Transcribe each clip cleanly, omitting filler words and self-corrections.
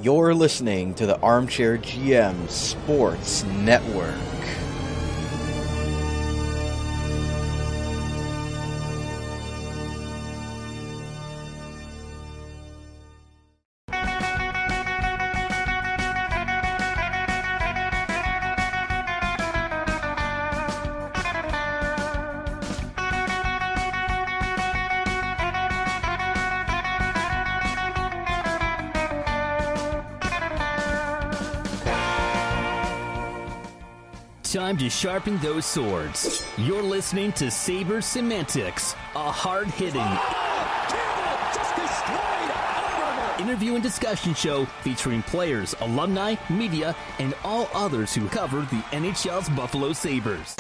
You're listening to the Armchair GM Sports Network. Time to sharpen those swords. You're listening to Sabres Semantics, a hard-hitting interview and discussion show featuring players, alumni, media, and all others who cover the NHL's Buffalo Sabres.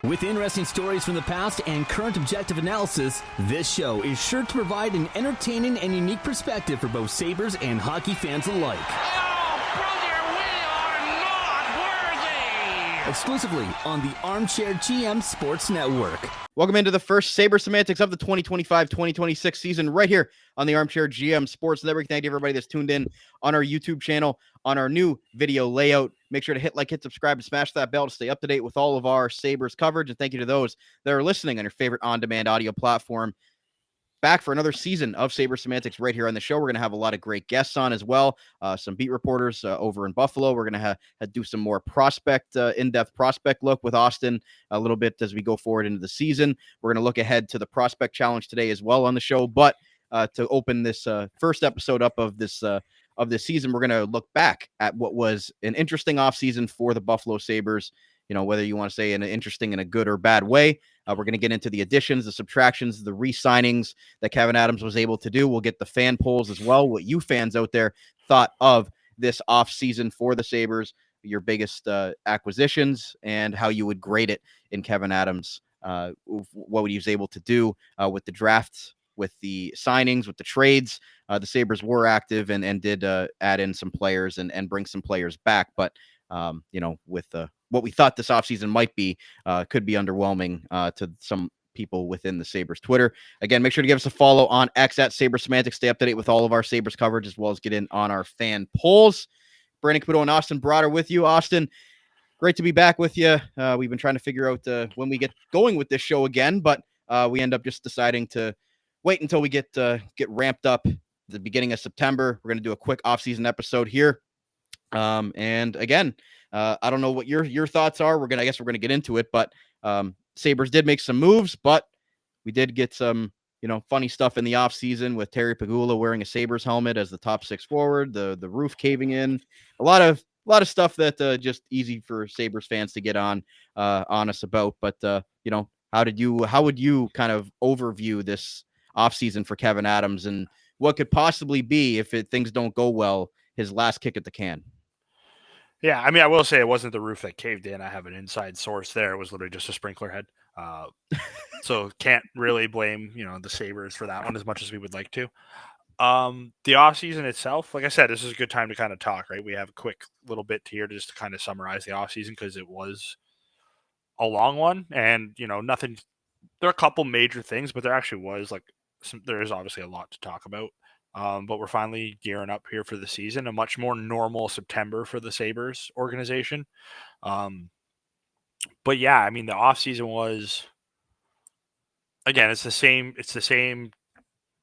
With interesting stories from the past and current objective analysis, this show is sure to provide an entertaining and unique perspective for both Sabres and hockey fans alike. Oh, brother, we are not worthy! Exclusively on the Armchair GM Sports Network. Welcome into the first Sabres Semantics of the 2025-2026 season right here on the Armchair GM Sports Network. Thank you, everybody that's tuned in on our YouTube channel, on our new video layout. Make sure to hit like, hit subscribe, and smash that bell to stay up to date with all of our Sabres coverage. And thank you to those that are listening on your favorite on-demand audio platform. Back for another season of Sabres Semantics right here on the show. We're going to have a lot of great guests on as well. Some beat reporters over in Buffalo. We're going to do some more in-depth prospect look with Austin a little bit as we go forward into the season. We're going to look ahead to the prospect challenge today as well on the show. But to open this first episode up of this season, we're going to look back at what was an interesting offseason for the Buffalo Sabres. You know, whether you want to say an interesting in a good or bad way. We're going to get into the additions, the subtractions, the re-signings that Kevin Adams was able to do. We'll get the fan polls as well, what you fans out there thought of this offseason for the Sabres, your biggest acquisitions, and how you would grade it in Kevin Adams, what he was able to do with the drafts, with the signings, with the trades. The Sabres were active and did add in some players and bring some players back. But, with what we thought this offseason might be, could be underwhelming to some people within the Sabres Twitter. Again, make sure to give us a follow on X at Sabres Semantics. Stay up to date with all of our Sabres coverage, as well as get in on our fan polls. Brandon Caputo and Austin Broad are with you. Austin, great to be back with you. We've been trying to figure out when we get going with this show again, but we end up just deciding to wait until we get ramped up at the beginning of September. We're going to do a quick offseason episode here. And again, I don't know what your thoughts are. I guess we're going to get into it, but Sabres did make some moves, but we did get some, funny stuff in the offseason with Terry Pegula wearing a Sabres helmet as the top six forward, the roof caving in, a lot of stuff that just easy for Sabres fans to get on us about. But how would you kind of overview this offseason for Kevin Adams and what could possibly be, if things don't go well, his last kick at the can? Yeah, I mean, I will say it wasn't the roof that caved in. I have an inside source there. It was literally just a sprinkler head. So can't really blame, the Sabres for that one as much as we would like to. The offseason itself, like I said, this is a good time to kind of talk, right? We have a quick little bit here just to kind of summarize the offseason because it was a long one and, nothing. There are a couple major things, but there actually was there is obviously a lot to talk about. But we're finally gearing up here for the season, a much more normal September for the Sabres organization. But yeah, I mean, the offseason was, again, it's the same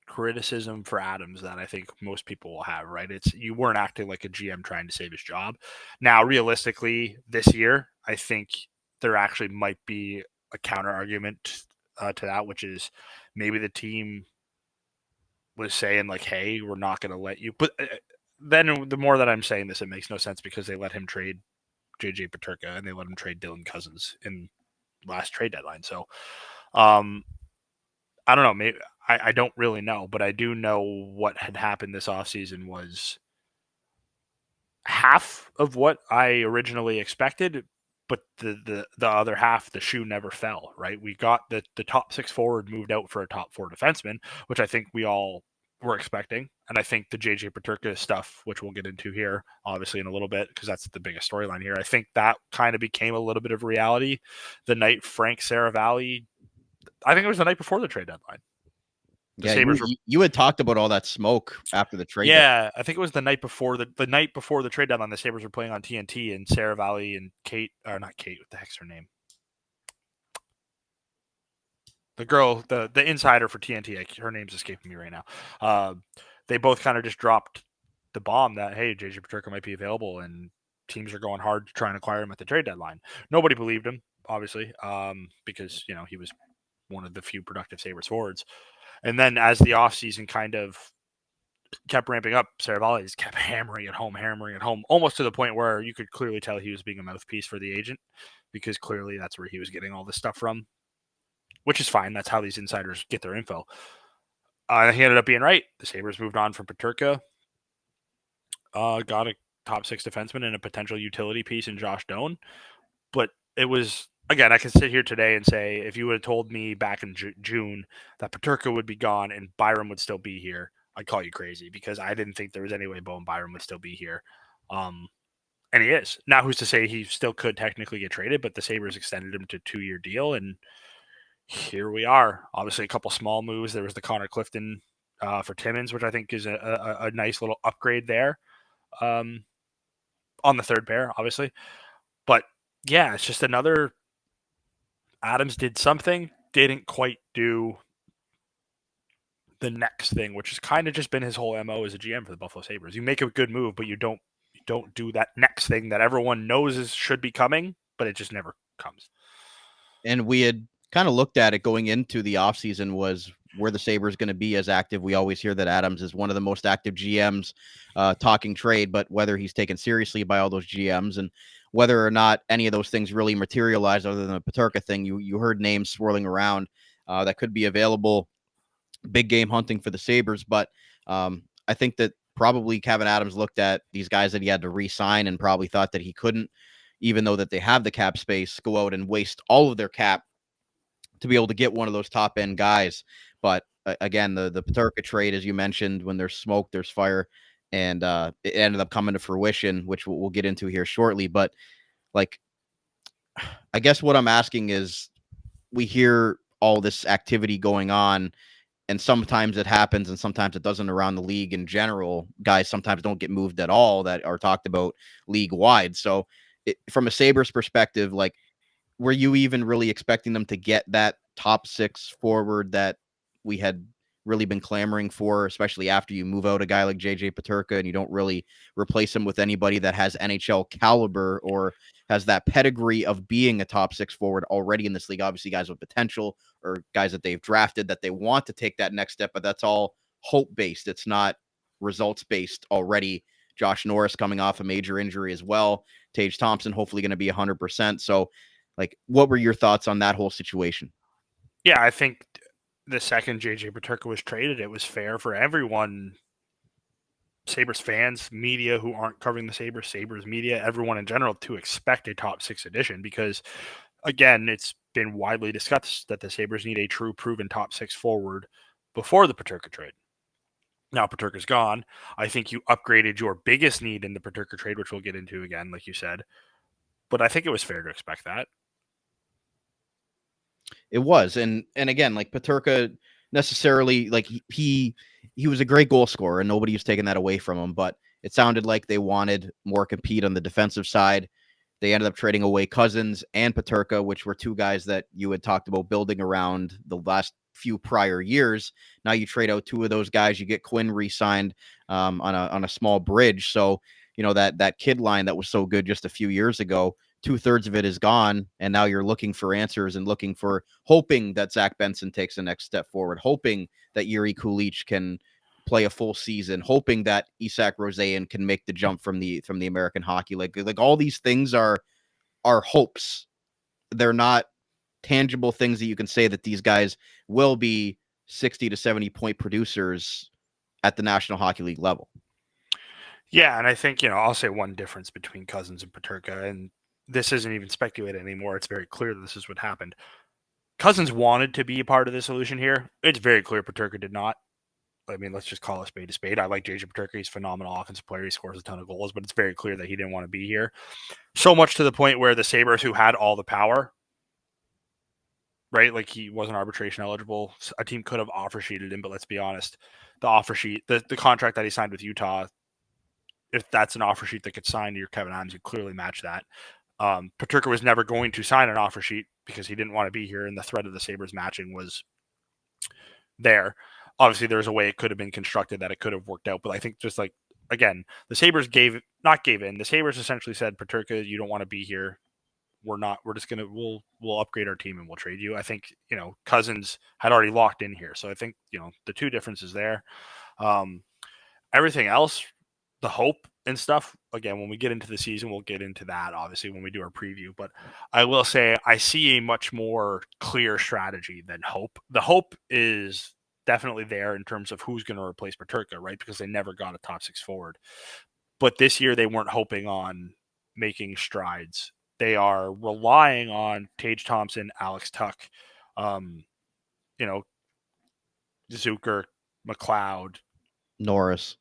criticism for Adams that I think most people will have, right? You weren't acting like a GM trying to save his job. Now, realistically, this year, I think there actually might be a counter argument to that, which is maybe the team was saying hey, we're not going to let you. But then the more that I'm saying this, it makes no sense because they let him trade JJ Peterka and they let him trade Dylan Cousins in last trade deadline. So I don't know. Maybe I don't really know, but I do know what had happened this offseason was half of what I originally expected. But the other half, the shoe never fell, right? We got the top six forward moved out for a top four defenseman, which I think we all were expecting. And I think the JJ Peterka stuff, which we'll get into here, obviously in a little bit, because that's the biggest storyline here. I think that kind of became a little bit of reality the night Frank Saravalli I think it was the night before the trade deadline. The Sabres were, you had talked about all that smoke after the trade. yeah, I think it was the night before the night before the trade deadline. The Sabres were playing on TNT, and Sarah Valley and Kate, or not Kate, what the heck's her name? The girl, the insider for TNT, her name's escaping me right now. They both kind of just dropped the bomb that, hey, JJ Peterka might be available, and teams are going hard to try and acquire him at the trade deadline. Nobody believed him, obviously, because he was one of the few productive Sabres forwards. And then as the offseason kind of kept ramping up, Sarah Valley just kept hammering it home, almost to the point where you could clearly tell he was being a mouthpiece for the agent, because clearly that's where he was getting all this stuff from, which is fine. That's how these insiders get their info. He ended up being right. The Sabres moved on from Peterka, got a top 6 defenseman and a potential utility piece in Josh Doan. But it was, again, I can sit here today and say, if you would have told me back in June that Peterka would be gone and Byram would still be here, I'd call you crazy, because I didn't think there was any way Bowen Byram would still be here. And he is. Now, who's to say he still could technically get traded, but the Sabres extended him to a 2-year deal, and here we are. Obviously, a couple small moves. There was the Connor Clifton for Timmins, which I think is a nice little upgrade there on the third pair, obviously. But, yeah, it's just another Adams did something, didn't quite do the next thing, which has kind of just been his whole MO as a GM for the Buffalo Sabres. You make a good move, but you don't do that next thing that everyone knows should be coming, but it just never comes. And we had kind of looked at it going into the offseason, was where the Sabres going to be as active. We always hear that Adams is one of the most active GMs talking trade, but whether he's taken seriously by all those GMs and whether or not any of those things really materialized other than the Peterka thing, you heard names swirling around that could be available, big game hunting for the Sabres. But I think that probably Kevin Adams looked at these guys that he had to re-sign and probably thought that he couldn't, even though that they have the cap space, go out and waste all of their cap to be able to get one of those top end guys. But again, the Peterka trade, as you mentioned, when there's smoke, there's fire, and it ended up coming to fruition, which we'll get into here shortly. But like, I guess what I'm asking is, we hear all this activity going on, and sometimes it happens and sometimes it doesn't around the league in general. Guys sometimes don't get moved at all that are talked about league wide. So from a Sabres perspective, like, were you even really expecting them to get that top 6 forward that we had really been clamoring for, especially after you move out a guy like JJ Peterka and you don't really replace him with anybody that has NHL caliber or has that pedigree of being a top 6 forward already in this league? Obviously, guys with potential or guys that they've drafted that they want to take that next step, but that's all hope-based. It's not results-based already. Josh Norris coming off a major injury as well. Tage Thompson hopefully going to be 100%. So, like, what were your thoughts on that whole situation? Yeah, I think the second JJ Peterka was traded, it was fair for everyone, Sabres fans, media who aren't covering the Sabres, Sabres media, everyone in general, to expect a top 6 addition, because, again, it's been widely discussed that the Sabres need a true proven top 6 forward before the Peterka trade. Now Peterka's gone. I think you upgraded your biggest need in the Peterka trade, which we'll get into again, like you said. But I think it was fair to expect that. It was. And again, like, Peterka necessarily, like, he was a great goal scorer and nobody was taking that away from him, but it sounded like they wanted more compete on the defensive side. They ended up trading away Cousins and Peterka, which were 2 guys that you had talked about building around the last few prior years. Now you trade out 2 of those guys, you get Quinn re-signed on a small bridge. So, that kid line that was so good just a few years ago, 2/3 of it is gone, and now you're looking for answers and hoping that Zach Benson takes the next step forward, hoping that Yuri Kulich can play a full season, hoping that Isak Roseyan can make the jump from the American Hockey League. Like, all these things are hopes. They're not tangible things that you can say that these guys will be 60 to 70 point producers at the National Hockey League level. Yeah, and I think, I'll say one difference between Cousins and Peterka, and this isn't even speculated anymore. It's very clear that this is what happened. Cousins wanted to be a part of the solution here. It's very clear Peterka did not. I mean, let's just call a spade a spade. I like JJ Peterka. He's a phenomenal offensive player. He scores a ton of goals, but it's very clear that he didn't want to be here. So much to the point where the Sabres, who had all the power, right? Like he wasn't arbitration eligible. A team could have offer sheeted him, but let's be honest, the offer sheet, the contract that he signed with Utah, if that's an offer sheet that could sign to your Kevin Adams, you clearly match that. Peterka was never going to sign an offer sheet because he didn't want to be here, and the threat of the Sabres matching was there. Obviously, there's a way it could have been constructed that it could have worked out, but I think just like, again, the Sabres gave in. The Sabres essentially said, Peterka, you don't want to be here. We're just gonna we'll upgrade our team and we'll trade you. I think, Cousins had already locked in here, so I think, the two differences there. Everything else, the hope and stuff, again, when we get into the season, we'll get into that obviously when we do our preview, but I will say I see a much more clear strategy than hope. The hope is definitely there in terms of who's going to replace Peterka, right? Because they never got a top six forward. But this year they weren't hoping on making strides. They are relying on Tage Thompson, Alex Tuck, Zucker, McLeod, Norris.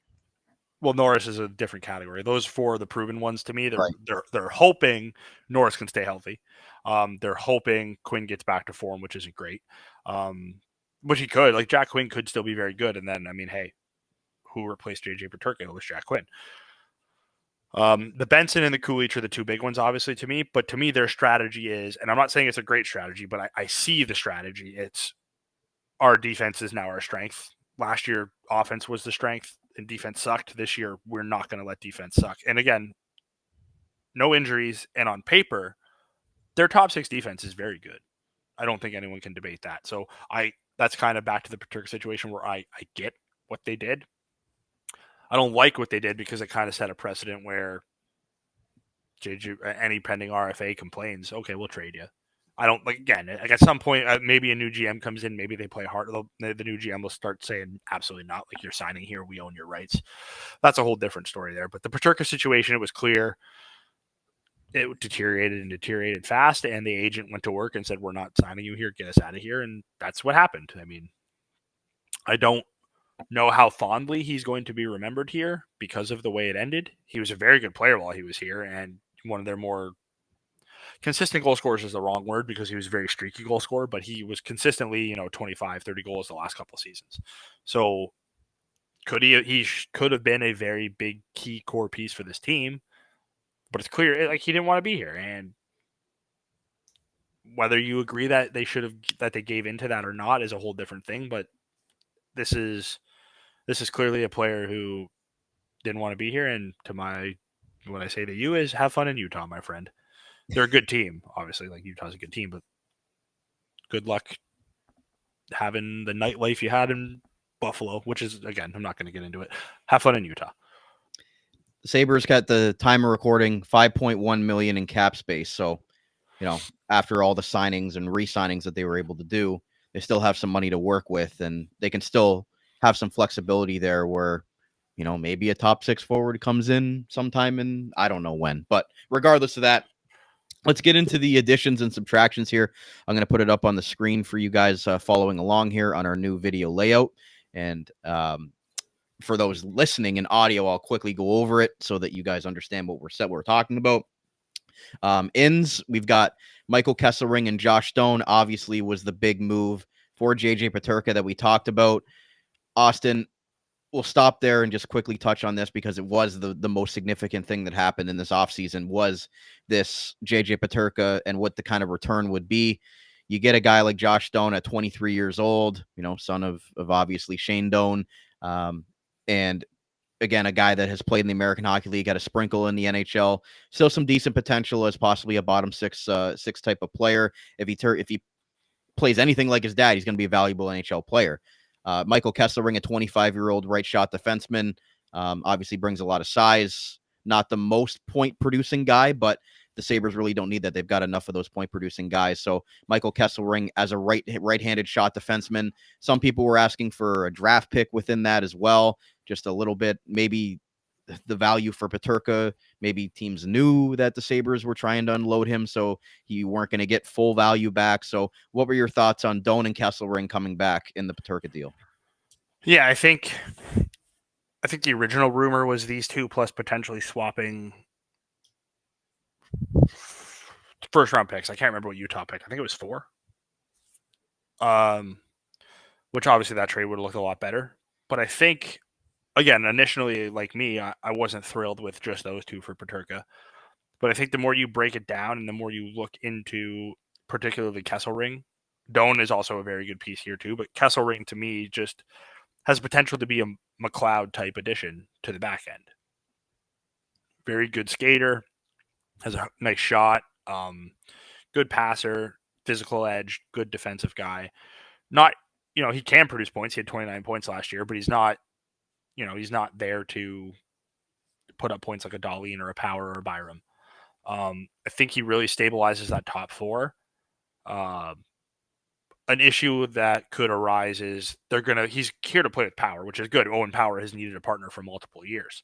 Well, Norris is a different category. Those four are the proven ones to me. Right. They're hoping Norris can stay healthy. They're hoping Quinn gets back to form, which isn't great. Which he could. Like Jack Quinn could still be very good. And then, I mean, hey, who replaced JJ Peterka? It was Jack Quinn. The Benson and the Kulich are the two big ones, obviously, to me. But to me, their strategy is, and I'm not saying it's a great strategy, but I see the strategy. It's our defense is now our strength. Last year, offense was the strength and defense sucked. This year, we're not going to let defense suck. And again, no injuries. And on paper, their top six defense is very good. I don't think anyone can debate that. So that's kind of back to the Peterka situation where I get what they did. I don't like what they did because it kind of set a precedent where any pending RFA complains, okay, we'll trade you. I don't like, again, like at some point, maybe a new GM comes in, maybe they play hard. The new GM will start saying, absolutely not. Like, you're signing here. We own your rights. That's a whole different story there. But the Peterka situation, it was clear. It deteriorated fast. And the agent went to work and said, we're not signing you here. Get us out of here. And that's what happened. I mean, I don't know how fondly he's going to be remembered here because of the way it ended. He was a very good player while he was here. And one of their more consistent goal scorers is the wrong word because he was a very streaky goal scorer, but he was consistently, 25, 30 goals the last couple of seasons. So he could have been a very big key core piece for this team, but it's clear like he didn't want to be here. And whether you agree that they gave into that or not is a whole different thing. But this is clearly a player who didn't want to be here. And what I say to you is have fun in Utah, my friend. They're a good team, obviously. Like Utah's a good team, but good luck having the nightlife you had in Buffalo, which is, again, I'm not going to get into it. Have fun in Utah. The Sabres got the time of recording $5.1 million in cap space. So, after all the signings and re-signings that they were able to do, they still have some money to work with, and they can still have some flexibility there where, maybe a top six forward comes in sometime in, I don't know when. But regardless of that, let's get into the additions and subtractions here. I'm going to put it up on the screen for you guys following along here on our new video layout. And for those listening in audio, I'll quickly go over it so that you guys understand what we're talking about. Ins, we've got Michael Kesselring and Josh Stone. Obviously was the big move for JJ Peterka that we talked about. Austin, we'll stop there and just quickly touch on this because it was the most significant thing that happened in this offseason was this JJ Peterka and what the kind of return would be. You get a guy like Josh Stone at 23 years old, son of obviously Shane Doan. And again, a guy that has played in the American Hockey League, got a sprinkle in the NHL, still some decent potential as possibly a bottom six type of player. If he plays anything like his dad, he's going to be a valuable NHL player. Michael Kesselring, a 25-year-old right shot defenseman, obviously brings a lot of size. Not the most point-producing guy, but the Sabres really don't need that. They've got enough of those point-producing guys. So Michael Kesselring as a right-handed shot defenseman. Some people were asking for a draft pick within that as well. Just a little bit, maybe the value for Peterka. Maybe teams knew that the Sabres were trying to unload him, so you weren't going to get full value back. So what were your thoughts on Doan and Kesselring coming back in the Peterka deal? Yeah, I think the original rumor was these two plus potentially swapping first round picks. I can't remember what Utah picked. I think it was 4. which obviously that trade would have looked a lot better. But I think, again, initially, like me, I wasn't thrilled with just those two for Peterka. But I think the more you break it down and the more you look into particularly Kesselring, Doan is also a very good piece here too. But Kesselring to me just has potential to be a McLeod type addition to the back end. Very good skater, has a nice shot, good passer, physical edge, good defensive guy. Not, he can produce points. He had 29 points last year, but he's not, he's not there to put up points like a Dahlin or a Power or a Byram. I think he really stabilizes that top four. An issue that could arise is he's here to play with Power, which is good. Owen Power has needed a partner for multiple years.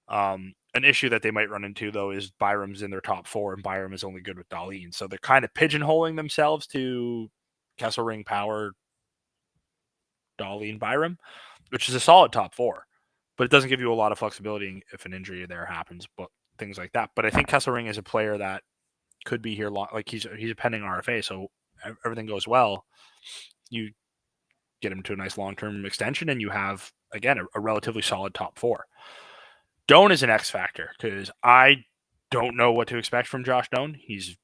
An issue that they might run into, though, is Byram's in their top four, and Byram is only good with Dahlin. So they're kind of pigeonholing themselves to Kesselring, Power, Dahlin, Byram, which is a solid top four. But it doesn't give you a lot of flexibility if an injury there happens, but things like that. But I think Kesselring is a player that could be here long. Like he's a pending RFA, so everything goes well. You get him to a nice long-term extension, and you have, again, a relatively solid top four. Doan is an X factor because I don't know what to expect from Josh Doan. He's,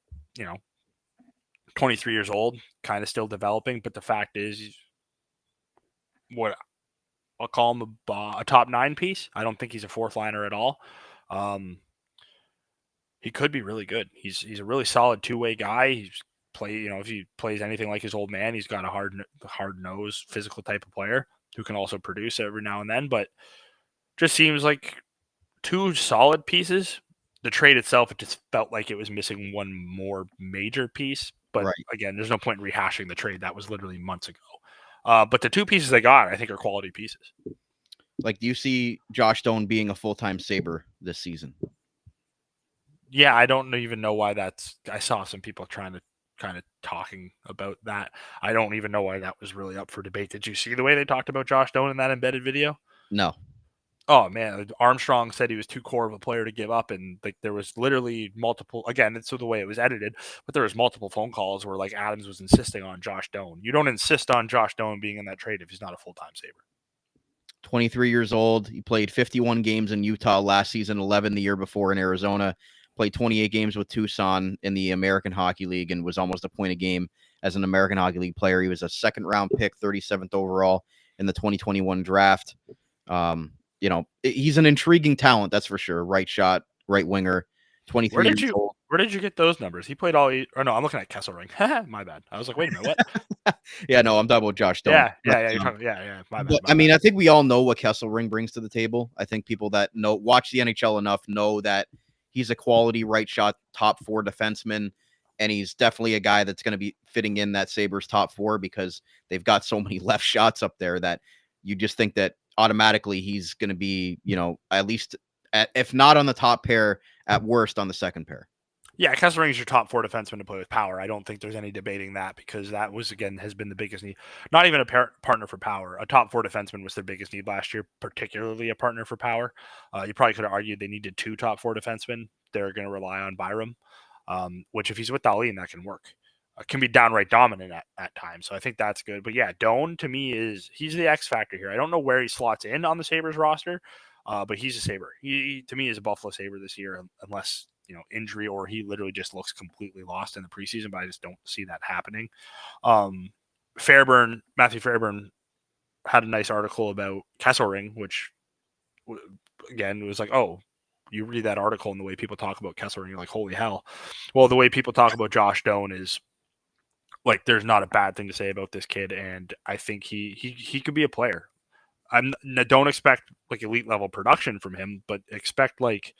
23 years old, kind of still developing, but the fact is, he's what I'll call him a top 9 piece. I don't think he's a fourth liner at all. He could be really good. He's a really solid two-way guy. If he plays anything like his old man, he's got a hard nose, physical type of player who can also produce every now and then. But just seems like two solid pieces. The trade itself, it just felt like it was missing one more major piece. But Right. again, there's no point in rehashing the trade. That was literally months ago. But the two pieces they got, I think, are quality pieces. Like, do you see Josh Doan being a full-time Sabre this season? Yeah, I don't even know why that's. I saw some people trying to kind of talking about that. I don't even know why that was really up for debate. Did you see the way they talked about Josh Doan in that embedded video? No. Oh man, Armstrong said he was too core of a player to give up, and like there was literally multiple. Again, it's the way it was edited, but there was multiple phone calls where like Adams was insisting on Josh Doan. You don't insist on Josh Doan being in that trade if he's not a full-time Sabre. 23 years old. He played 51 games in Utah last season, 11 the year before in Arizona. Played 28 games with Tucson in the American Hockey League and was almost a point a game as an American Hockey League player. He was a second-round pick, 37th overall in the 2021 draft. He's an intriguing talent, that's for sure. Right shot, right winger, 23 years old. Where did you get those numbers? He played all. No, I'm looking at Kesselring. My bad. I was like, wait a minute, what? Yeah, no, I'm talking about Josh Doan. Yeah. You're talking. Yeah. My bad. I think we all know what Kesselring brings to the table. I think people that watch the NHL enough know that he's a quality right shot top four defenseman, and he's definitely a guy that's going to be fitting in that Sabres top four because they've got so many left shots up there that you just think that automatically he's going to be, at least if not on the top pair, at worst on the second pair. Yeah, Kesselring is your top four defenseman to play with Power. I don't think there's any debating that because that was, again, has been the biggest need. Not even a partner for Power. A top four defenseman was their biggest need last year, particularly a partner for Power. You probably could have argued they needed two top four defensemen. They're going to rely on Byram, which if he's with Dahlin, that can work. Can be downright dominant at times. So I think that's good. But yeah, Doan to me he's the X factor here. I don't know where he slots in on the Sabres roster, but he's a Sabre. He to me is a Buffalo Sabre this year, unless injury or he literally just looks completely lost in the preseason. But I just don't see that happening. Matthew Fairburn had a nice article about Kesselring, which again was like, oh, you read that article and the way people talk about Kesselring, you're like, holy hell. Well, the way people talk about Josh Doan is like there's not a bad thing to say about this kid, and I think he could be a player. Don't expect like elite level production from him, but expect like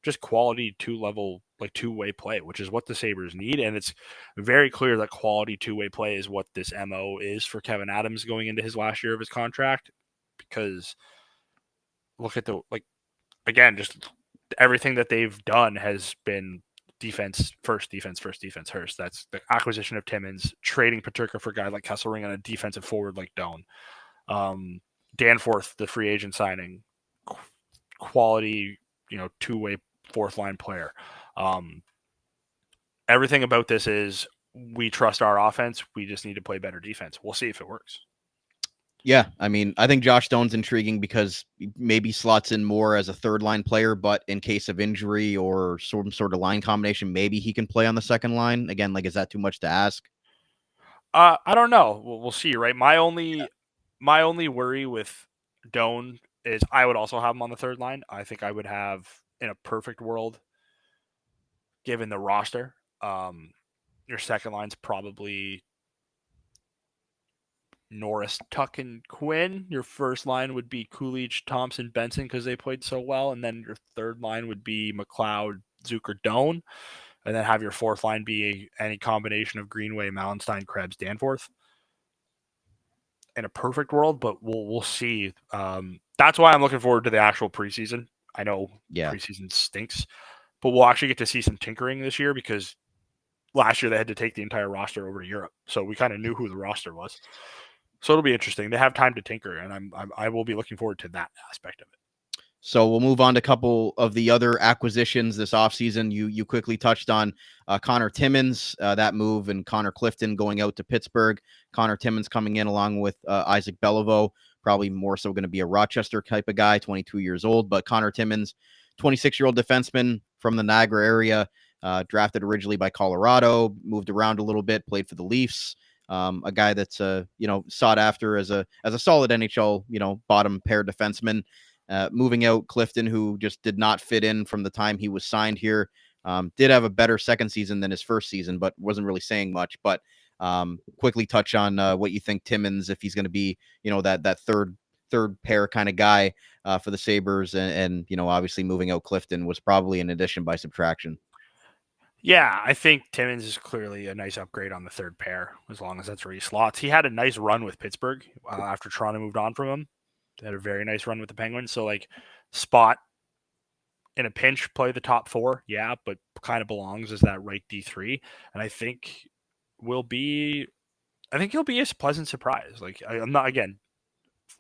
just quality two-way play, which is what the Sabres need, and it's very clear that quality two-way play is what this MO is for Kevin Adams going into his last year of his contract. Because look at just everything that they've done has been defense first. That's the acquisition of Timmins, trading Peterka for a guy like Kesselring, and a defensive forward like Doan. Danforth, the free agent signing, quality, two-way fourth line player. Everything about this is we trust our offense. We just need to play better defense. We'll see if it works. Yeah, I mean, I think Josh Stone's intriguing because maybe slots in more as a third line player, but in case of injury or some sort of line combination, maybe he can play on the second line. Again, like, is that too much to ask? I don't know. We'll see, right? My only worry with Doan is I would also have him on the third line. I think I would have, in a perfect world, given the roster, your second line's probably Norris, Tuck, and Quinn. Your first line would be Coolidge, Thompson, Benson because they played so well, and then your third line would be McLeod, Zucker, Doan, and then have your fourth line be any combination of Greenway, Malenstein, Krebs, Danforth. In a perfect world, but we'll see. That's why I'm looking forward to the actual preseason. I know preseason stinks, but we'll actually get to see some tinkering this year because last year they had to take the entire roster over to Europe, so we kind of knew who the roster was. So it'll be interesting. They have time to tinker, and I will be looking forward to that aspect of it. So we'll move on to a couple of the other acquisitions this offseason. You quickly touched on Connor Timmins, that move, and Connor Clifton going out to Pittsburgh. Connor Timmins coming in along with Isaac Beliveau, probably more so going to be a Rochester type of guy, 22 years old. But Connor Timmins, 26-year-old defenseman from the Niagara area, drafted originally by Colorado, moved around a little bit, played for the Leafs. A guy that's sought after as a solid NHL bottom pair defenseman. Moving out Clifton, who just did not fit in from the time he was signed here. Did have a better second season than his first season, but wasn't really saying much. But quickly touch on what you think Timmins, if he's going to be, that third pair kind of guy for the Sabres, and obviously moving out Clifton was probably an addition by subtraction. Yeah, I think Timmins is clearly a nice upgrade on the third pair, as long as that's where he slots. He had a nice run with Pittsburgh after Toronto moved on from him. They had a very nice run with the Penguins. So, spot in a pinch, play the top four, yeah, but kind of belongs as that right D3. And I think he'll be a pleasant surprise. I'm not, again,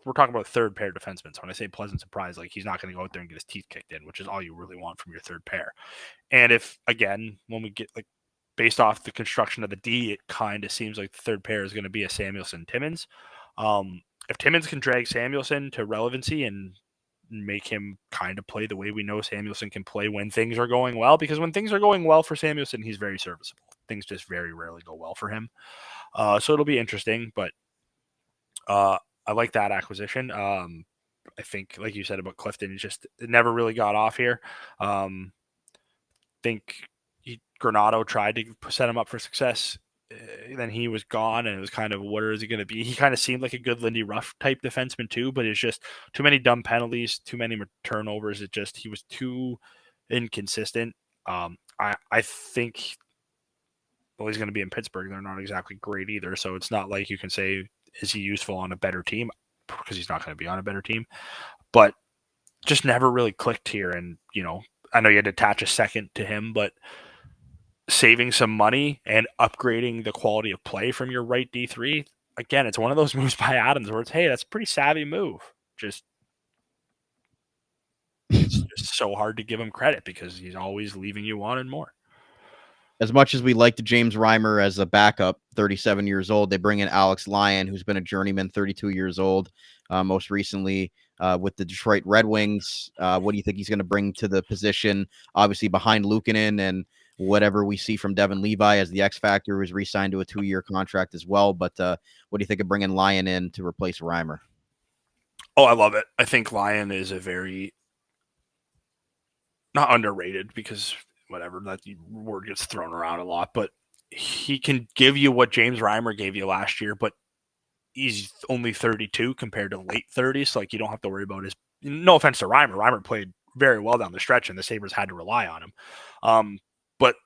we're talking about third pair defensemen. So when I say pleasant surprise, he's not going to go out there and get his teeth kicked in, which is all you really want from your third pair. And if, again, when we get based off the construction of the D, it kind of seems like the third pair is going to be a Samuelsson-Timmins. If Timmins can drag Samuelsson to relevancy and make him kind of play the way we know Samuelsson can play when things are going well, because when things are going well for Samuelsson, he's very serviceable. Things just very rarely go well for him. So it'll be interesting, but I like that acquisition. I think, like you said about Clifton, it never really got off here. Think Granato tried to set him up for success. Then he was gone, and it was kind of, what is he going to be? He kind of seemed like a good Lindy Ruff type defenseman too, but it's just too many dumb penalties, too many turnovers. He was too inconsistent. I think, well, he's going to be in Pittsburgh. They're not exactly great either, so it's not like you can say, is he useful on a better team? Because he's not going to be on a better team. But just never really clicked here, and I know you had to attach a second to him, but saving some money and upgrading the quality of play from your right D3, again, it's one of those moves by Adams where it's, hey, that's a pretty savvy move. It's just so hard to give him credit because he's always leaving you wanting more. As much as we liked James Reimer as a backup, 37 years old, they bring in Alex Lyon, who's been a journeyman, 32 years old, most recently with the Detroit Red Wings. What do you think he's going to bring to the position? Obviously behind Luukkonen and whatever we see from Devin Levi as the X Factor, who's re-signed to a 2-year contract as well. But what do you think of bringing Lyon in to replace Reimer? Oh, I love it. I think Lyon is a very, not underrated because whatever, that word gets thrown around a lot, but he can give you what James Reimer gave you last year, but he's only 32 compared to late 30s. So you don't have to worry about his, no offense to Reimer. Reimer played very well down the stretch and the Sabres had to rely on him. But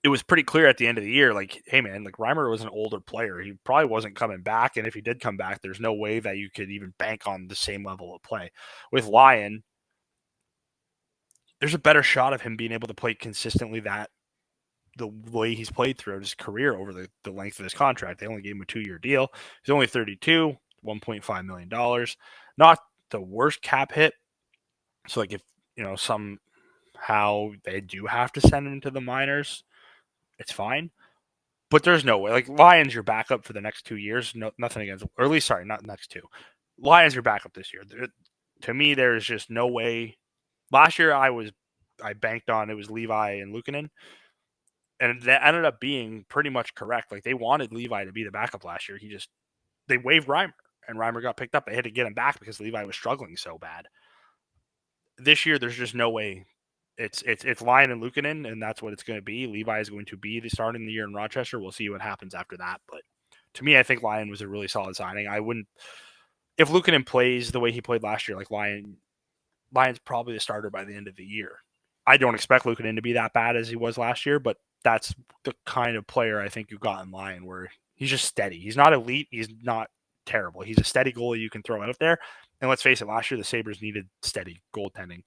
it was pretty clear at the end of the year, hey man, Reimer was an older player. He probably wasn't coming back. And if he did come back, there's no way that you could even bank on the same level of play. With Lyon, there's a better shot of him being able to play consistently the way he's played throughout his career over the length of his contract. They only gave him a 2-year deal. He's only 32, $1.5 million. Not the worst cap hit. So if, somehow they do have to send him to the minors, it's fine. But there's no way. Like, Lyon's your backup for the next 2 years. No, nothing against, or at least, sorry, not next two. Lyon's your backup this year. To me, there's just no way. Last year, I banked on it was Levi and Luukkonen, and that ended up being pretty much correct. Like, they wanted Levi to be the backup last year. They waived Reimer, and Reimer got picked up. They had to get him back because Levi was struggling so bad. This year, there's just no way. It's Lyon and Luukkonen, and that's what it's going to be. Levi is going to be the start in the year in Rochester. We'll see what happens after that. But to me, I think Lyon was a really solid signing. I wouldn't, if Luukkonen plays the way he played last year, like Lyon's probably the starter by the end of the year. I don't expect Luukkonen to be that bad as he was last year, but that's the kind of player I think you got in Lyon, where he's just steady. He's not elite. He's not terrible. He's a steady goalie you can throw out there. And let's face it, last year the Sabres needed steady goaltending.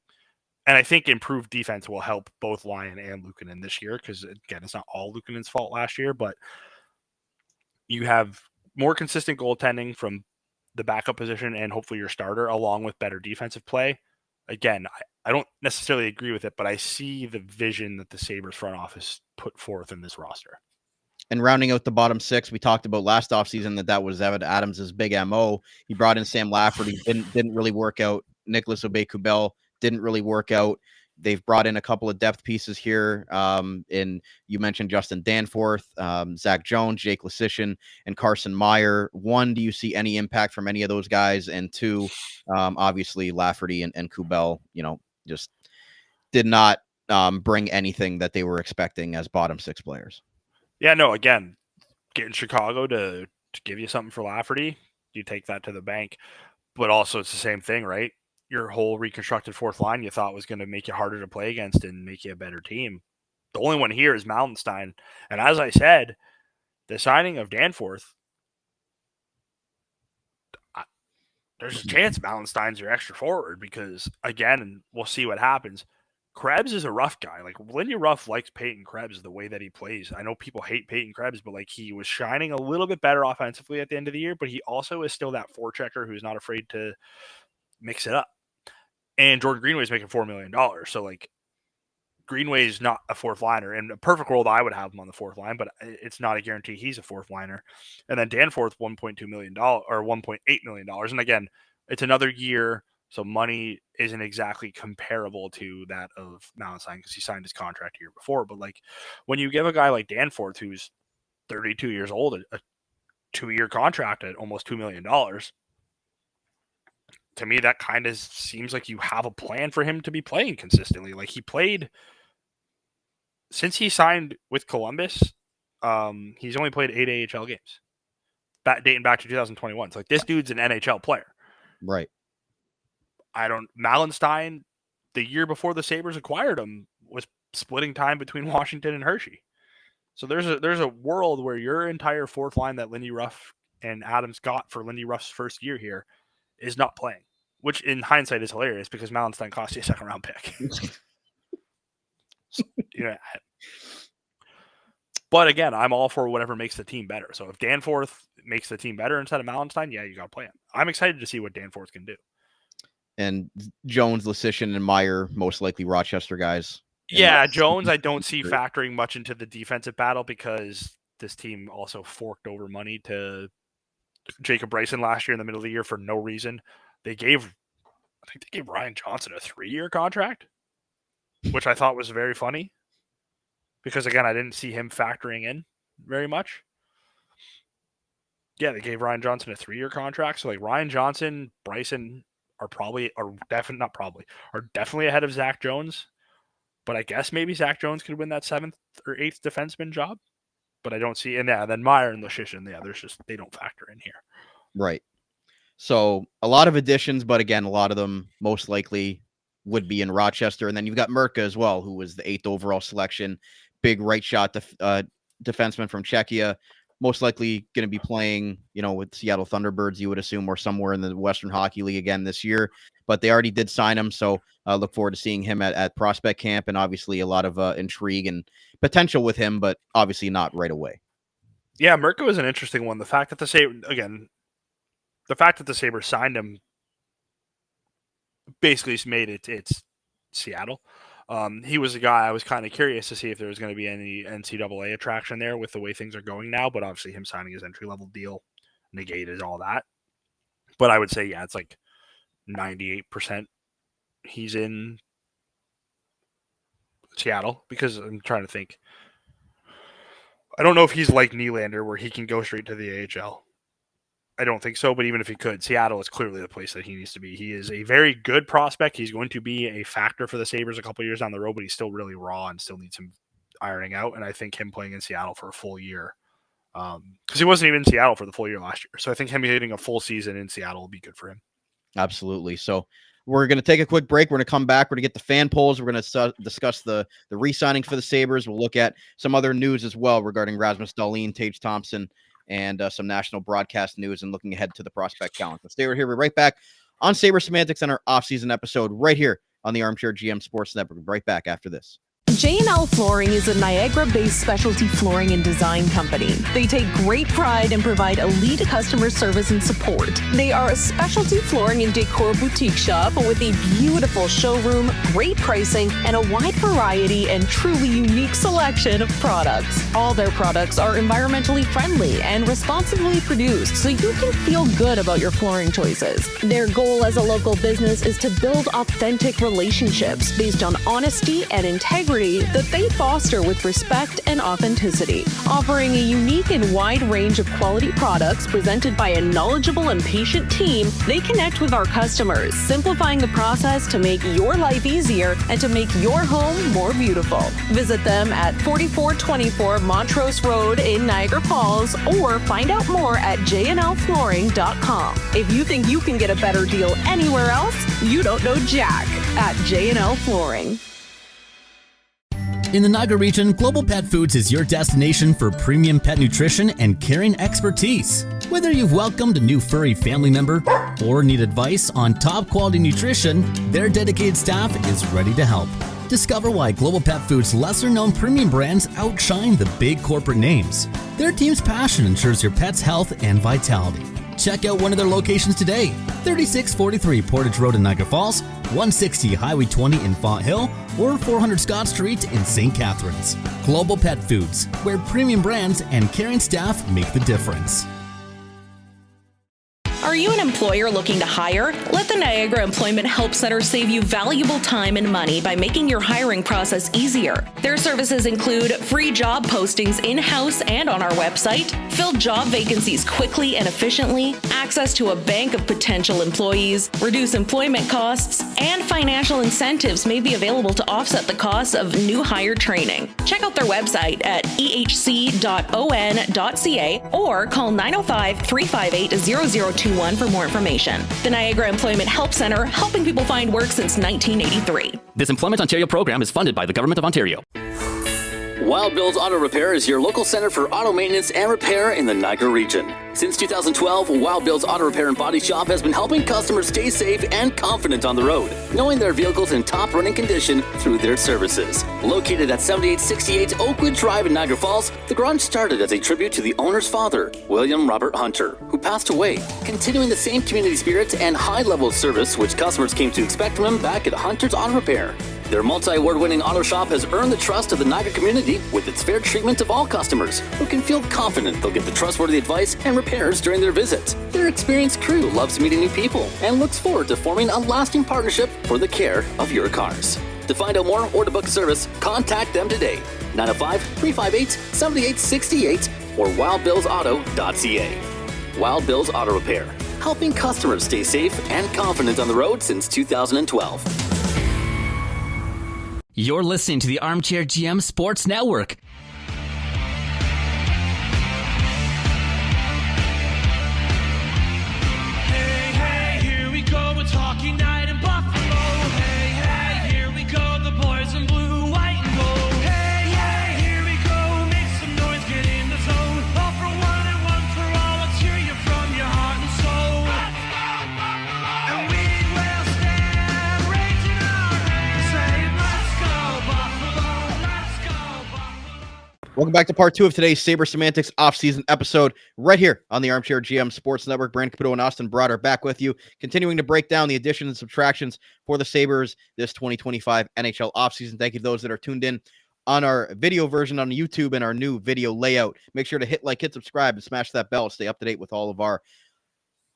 And I think improved defense will help both Lyon and Luukkonen this year because, again, it's not all Luukkonen's fault last year, but you have more consistent goaltending from the backup position and hopefully your starter, along with better defensive play. Again, I don't necessarily agree with it, but I see the vision that the Sabres front office put forth in this roster. And rounding out the bottom six, we talked about last offseason that was Evan Adams' big MO. He brought in Sam Lafferty, didn't really work out. Nicholas Aubé-Kubel didn't really work out. They've brought in a couple of depth pieces here. And you mentioned Justin Danforth, Zach Jones, Jake Leschyshyn, and Carson Meyer. One, do you see any impact from any of those guys? And two, obviously Lafferty and Kubel, just did not bring anything that they were expecting as bottom six players. Yeah, no, again, getting Chicago to give you something for Lafferty, you take that to the bank. But also it's the same thing, right? Your whole reconstructed fourth line you thought was going to make you harder to play against and make you a better team. The only one here is Malmstein. And as I said, the signing of Danforth, there's a chance Malmstein's your extra forward because, again, we'll see what happens. Krebs is a rough guy. Like, Lindy Ruff likes Peyton Krebs the way that he plays. I know people hate Peyton Krebs, but like he was shining a little bit better offensively at the end of the year, but he also is still that forechecker who's not afraid to mix it up. And Jordan Greenway's making $4 million. So, like, Greenway's not a fourth liner. In a perfect world, I would have him on the fourth line, but it's not a guarantee he's a fourth liner. And then Danforth, $1.2 million or $1.8 million. And again, it's another year. So money isn't exactly comparable to that of Malmstein because he signed his contract a year before. But like when you give a guy like Danforth, who's 32 years old, a 2-year contract at almost $2 million, to me, that kind of seems like you have a plan for him to be playing consistently. Like he played since he signed with Columbus. He's only played 8 AHL games, dating back to 2021. It's like this dude's an NHL player, right? Malmstein, the year before the Sabres acquired him, was splitting time between Washington and Hershey. So there's a world where your entire fourth line that Lindy Ruff and Adams got for Lindy Ruff's first year here is not playing, which in hindsight is hilarious because Malmstein cost you a second-round pick. But again, I'm all for whatever makes the team better. So if Danforth makes the team better instead of Malmstein, yeah, you got to play him. I'm excited to see what Danforth can do. And Jones, Leschyshyn, and Meyer, most likely Rochester guys. Yeah, Jones, I don't see factoring much into the defensive battle because this team also forked over money to Jacob Bryson last year in the middle of the year for no reason. I think they gave Ryan Johnson a 3-year contract, which I thought was very funny because, again, I didn't see him factoring in very much. Yeah, they gave Ryan Johnson a 3-year contract. So, like, Ryan Johnson, Bryson are definitely ahead of Zach Jones. But I guess maybe Zach Jones could win that 7th or 8th defenseman job. But I don't see, and then Meyer and Leschyshyn, they don't factor in here. Right. So a lot of additions, but again, a lot of them most likely would be in Rochester. And then you've got Mirka as well, who was the 8th overall selection, big right shot defenseman from Czechia. Most likely going to be playing, with Seattle Thunderbirds, you would assume, or somewhere in the Western Hockey League again this year. But they already did sign him, so look forward to seeing him at prospect camp. And obviously a lot of intrigue and potential with him, but obviously not right away. Yeah, Mirka was an interesting one. The fact that the Sabres signed him basically made it's Seattle. He was a guy I was kind of curious to see if there was going to be any NCAA attraction there with the way things are going now, but obviously him signing his entry-level deal negated all that. But I would say, yeah, it's like 98% he's in Seattle, because I'm trying to think. I don't know if he's like Nylander where he can go straight to the AHL. I don't think so, but even if he could, Seattle is clearly the place that he needs to be. He is a very good prospect. He's going to be a factor for the Sabres a couple years down the road, but he's still really raw and still needs some ironing out. And I think him playing in Seattle for a full year, because he wasn't even in Seattle for the full year last year. So I think him hitting a full season in Seattle will be good for him. Absolutely. So we're going to take a quick break. We're going to come back. We're going to get the fan polls. We're going to discuss the re-signings for the Sabres. We'll look at some other news as well regarding Rasmus Dahlin, Tage Thompson, and some national broadcast news, and looking ahead to the prospect count. So stay right here. We're right back on Sabres Semantics on our off-season episode right here on the Armchair GM Sports Network. We'll be right back after this. J&L Flooring is a Niagara-based specialty flooring and design company. They take great pride and provide elite customer service and support. They are a specialty flooring and decor boutique shop with a beautiful showroom, great pricing, and a wide variety and truly unique selection of products. All their products are environmentally friendly and responsibly produced, so you can feel good about your flooring choices. Their goal as a local business is to build authentic relationships based on honesty and integrity that they foster with respect and authenticity. Offering a unique and wide range of quality products presented by a knowledgeable and patient team, they connect with our customers, simplifying the process to make your life easier and to make your home more beautiful. Visit them at 4424 Montrose Road in Niagara Falls, or find out more at jnlflooring.com. If you think you can get a better deal anywhere else, you don't know Jack at J&L Flooring. In the Niagara region, Global Pet Foods is your destination for premium pet nutrition and caring expertise. Whether you've welcomed a new furry family member or need advice on top quality nutrition, their dedicated staff is ready to help. Discover why Global Pet Foods' lesser-known premium brands outshine the big corporate names. Their team's passion ensures your pet's health and vitality. Check out one of their locations today: 3643 Portage Road in Niagara Falls, 160 Highway 20 in Font Hill, or 400 Scott Street in St. Catharines. Global Pet Foods, where premium brands and caring staff make the difference. Are you an employer looking to hire? Let the Niagara Employment Help Center save you valuable time and money by making your hiring process easier. Their services include free job postings in-house and on our website, fill job vacancies quickly and efficiently, access to a bank of potential employees, reduce employment costs, and financial incentives may be available to offset the costs of new hire training. Check out their website at ehc.on.ca or call 905-358-0021 for more information. The Niagara Employment Help Center, helping people find work since 1983. This Employment Ontario program is funded by the Government of Ontario. Wild Bill's Auto Repair is your local center for auto maintenance and repair in the Niagara region. Since 2012, Wild Bill's Auto Repair and Body Shop has been helping customers stay safe and confident on the road, knowing their vehicles in top running condition through their services. Located at 7868 Oakwood Drive in Niagara Falls, the garage started as a tribute to the owner's father, William Robert Hunter, who passed away, continuing the same community spirit and high level of service which customers came to expect from him back at Hunter's Auto Repair. Their multi-award-winning auto shop has earned the trust of the Niagara community with its fair treatment of all customers, who can feel confident they'll get the trustworthy advice and repairs during their visit. Their experienced crew loves meeting new people and looks forward to forming a lasting partnership for the care of your cars. To find out more or to book service, contact them today, 905-358-7868 or wildbillsauto.ca. Wild Bill's Auto Repair, helping customers stay safe and confident on the road since 2012. You're listening to the Armchair GM Sports Network. Hey, hey, here we go, it's hockey night in Buffalo. Hey, hey, here we go, the boys in blue, white, and gold. Hey, hey, here we go, make some noise, get in the zone. All for one and one for all, let's hear you from your heart and soul. And we will stand, raising our hands, saying, let's go Buffalo, let's go Buffalo. Welcome back to part 2 of today's Sabres Semantics off-season episode right here on the Armchair GM Sports Network. Brandon Caputo and Austin Broad are back with you, continuing to break down the additions and subtractions for the Sabres this 2025 NHL off-season. Thank you to those that are tuned in on our video version on YouTube and our new video layout. Make sure to hit like, hit subscribe, and smash that bell to stay up to date with all of our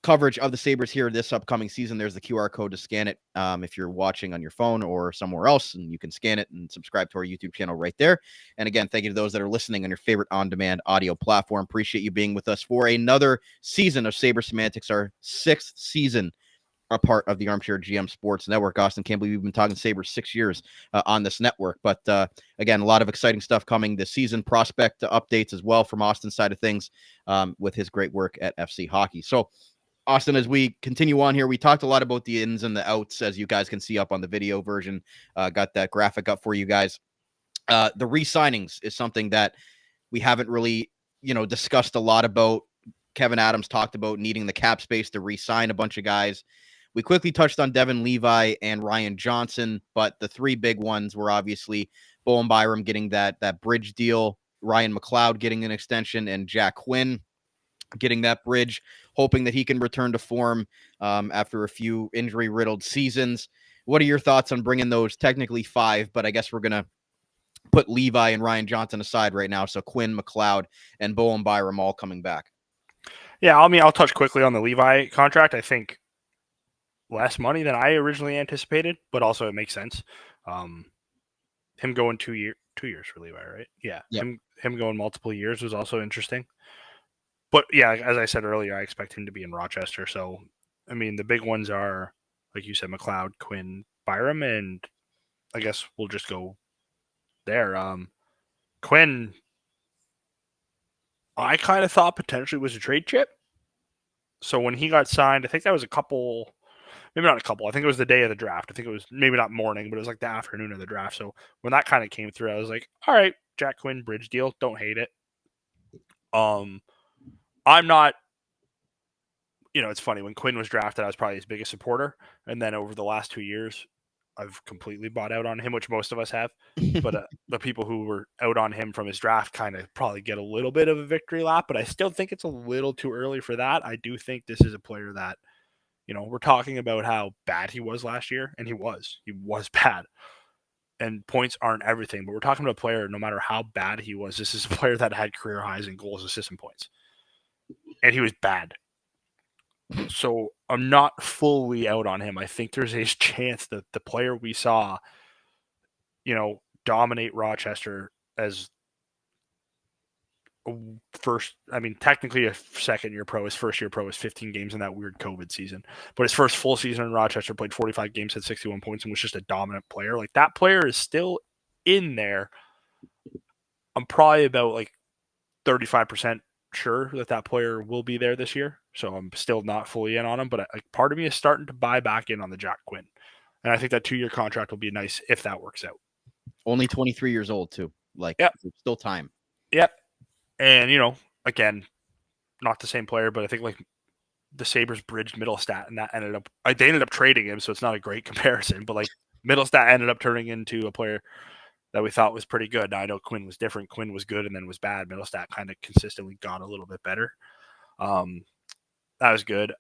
coverage of the Sabres here this upcoming season. There's the QR code to scan it if you're watching on your phone or somewhere else, and you can scan it and subscribe to our YouTube channel right there. And again, thank you to those that are listening on your favorite on-demand audio platform. Appreciate you being with us for another season of Sabres Semantics, our 6th season a part of the Armchair GM Sports Network. Austin, can't believe we've been talking Sabres 6 years on this network. But again, a lot of exciting stuff coming this season. Prospect updates as well from Austin's side of things with his great work at FC Hockey. So, Austin, as we continue on here, we talked a lot about the ins and the outs, as you guys can see up on the video version. Got that graphic up for you guys. The re-signings is something that we haven't really, discussed a lot about. Kevin Adams talked about needing the cap space to re-sign a bunch of guys. We quickly touched on Devin Levi and Ryan Johnson, but the three big ones were obviously Bowen Byram getting that bridge deal, Ryan McLeod getting an extension, and Jack Quinn getting that bridge, hoping that he can return to form after a few injury-riddled seasons. What are your thoughts on bringing those technically 5, but I guess we're going to put Levi and Ryan Johnson aside right now, so Quinn, McLeod, and Bowen Byram all coming back? Yeah, I'll touch quickly on the Levi contract. I think less money than I originally anticipated, but also it makes sense. Him going 2 years for Levi, right? Yeah. Yep. Him going multiple years was also interesting. But yeah, as I said earlier, I expect him to be in Rochester. So, I mean, the big ones are, like you said, McLeod, Quinn, Byram, and I guess we'll just go there. Quinn, I kind of thought potentially was a trade chip. So when he got signed, I think that was maybe not a couple. I think it was the day of the draft. I think it was maybe not morning, but it was like the afternoon of the draft. So when that kind of came through, I was like, all right, Jack Quinn bridge deal. Don't hate it. I'm not, it's funny. When Quinn was drafted, I was probably his biggest supporter. And then over the last 2 years, I've completely bought out on him, which most of us have. But the people who were out on him from his draft kind of probably get a little bit of a victory lap. But I still think it's a little too early for that. I do think this is a player that, we're talking about how bad he was last year. And he was bad. And points aren't everything. But we're talking about a player, no matter how bad he was, this is a player that had career highs in goals, assists, and points. And he was bad. So I'm not fully out on him. I think there's a chance that the player we saw, dominate Rochester as technically a second-year pro. His first-year pro was 15 games in that weird COVID season. But his first full season in Rochester, played 45 games, had 61 points, and was just a dominant player. Like, that player is still in there. I'm probably about, 35% sure that player will be there this year. So I'm still not fully in on him, but part of me is starting to buy back in on the Jack Quinn. And I think that 2-year contract will be nice if that works out. Only 23 years old too. Still time. Yep. And, again, not the same player, but I think the Sabres bridged Middlestat, and that they ended up trading him. So it's not a great comparison, but Middlestat ended up turning into a player that we thought was pretty good. Now, I know Quinn was different. Quinn was good and then was bad. Middlestat kind of consistently got a little bit better. That was good.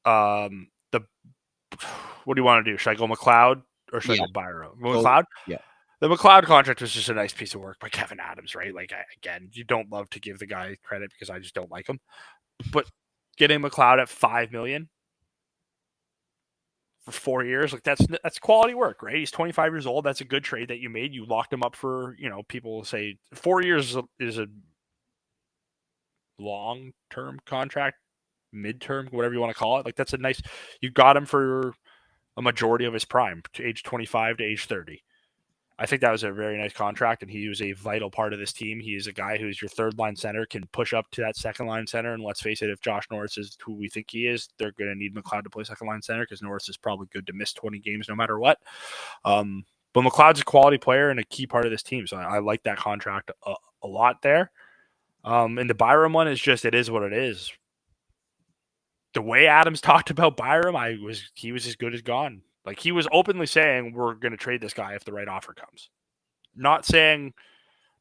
What do you want to do? Should I go McLeod or should I go Byram? McLeod? Yeah. The McLeod contract was just a nice piece of work by Kevin Adams, right? Again, you don't love to give the guy credit because I just don't like him. But getting McLeod at $5 million for 4 years, that's quality work, right? He's 25 years old. That's a good trade that you made. You locked him up for, people say 4 years is a long-term contract, midterm, whatever you want to call it. That's a nice, you got him for a majority of his prime, to age 25 to age 30. I think that was a very nice contract, and he was a vital part of this team. He is a guy who's your third-line center, can push up to that second-line center, and let's face it, if Josh Norris is who we think he is, they're going to need McLeod to play second-line center because Norris is probably good to miss 20 games no matter what. But McLeod's a quality player and a key part of this team, so I like that contract a lot there. And the Byram one is just, it is what it is. The way Adams talked about Byram, he was as good as gone. He was openly saying, we're going to trade this guy if the right offer comes. Not saying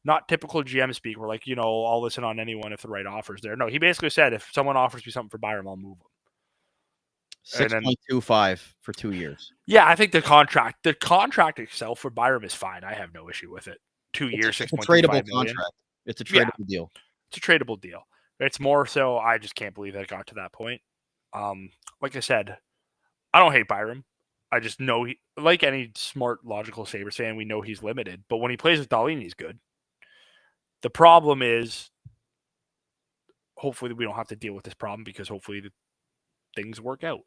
not typical GM speak. We're like, I'll listen on anyone if the right offer's there. No, he basically said, if someone offers me something for Byram, I'll move him. And then- 6.25 for 2 years. Yeah, I think the contract itself for Byram is fine. I have no issue with it. 2 years, It's a 6.25 tradable million. contract. It's a Yeah. tradable deal. It's a tradable deal. It's more so I just can't believe that it got to that point. Like I said, I don't hate Byram. I just know like any smart, logical Sabres fan, we know he's limited. But when he plays with Dahlin, he's good. The problem is, hopefully we don't have to deal with this problem because hopefully things work out.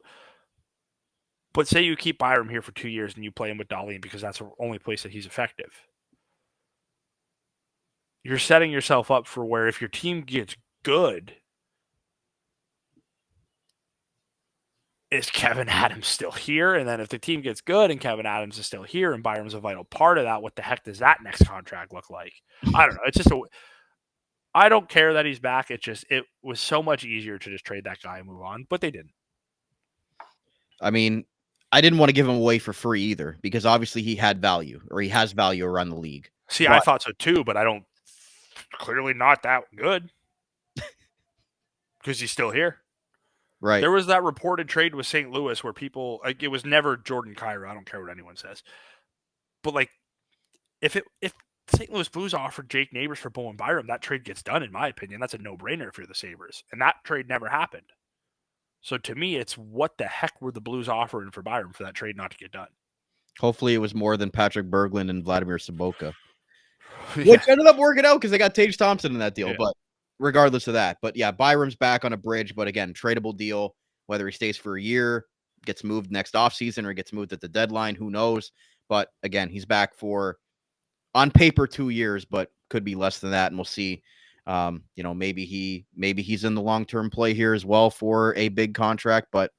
But say you keep Byram here for 2 years and you play him with Dahlin because that's the only place that he's effective. You're setting yourself up for where if your team gets good, is Kevin Adams still here? And then if the team gets good and Kevin Adams is still here and Byram's a vital part of that, what the heck does that next contract look like? I don't know. It's just I don't care that he's back. It was so much easier to just trade that guy and move on, but they didn't. I mean, I didn't want to give him away for free either because obviously he had value or he has value around the league. See, I thought so too, but I don't. Clearly not that good because he's still here. Right. There was that reported trade with St. Louis where people like it was never Jordan Kyrou. I don't care what anyone says, but like if St. Louis Blues offered Jake Neighbors for Bowen Byram, that trade gets done in my opinion. That's a no-brainer if you're the Sabres, and that trade never happened. So to me, it's what the heck were the Blues offering for Byram for that trade not to get done? Hopefully it was more than Patrick Berglund and Vladimir Sobotka, which ended up working out because they got Tage Thompson in that deal. But regardless of that, but yeah, Byram's back on a bridge, but again, tradable deal, whether he stays for a year, gets moved next offseason, or gets moved at the deadline, who knows? But again, he's back for, on paper, 2 years, but could be less than that, and we'll see. Maybe he's in the long-term play here as well for a big contract, but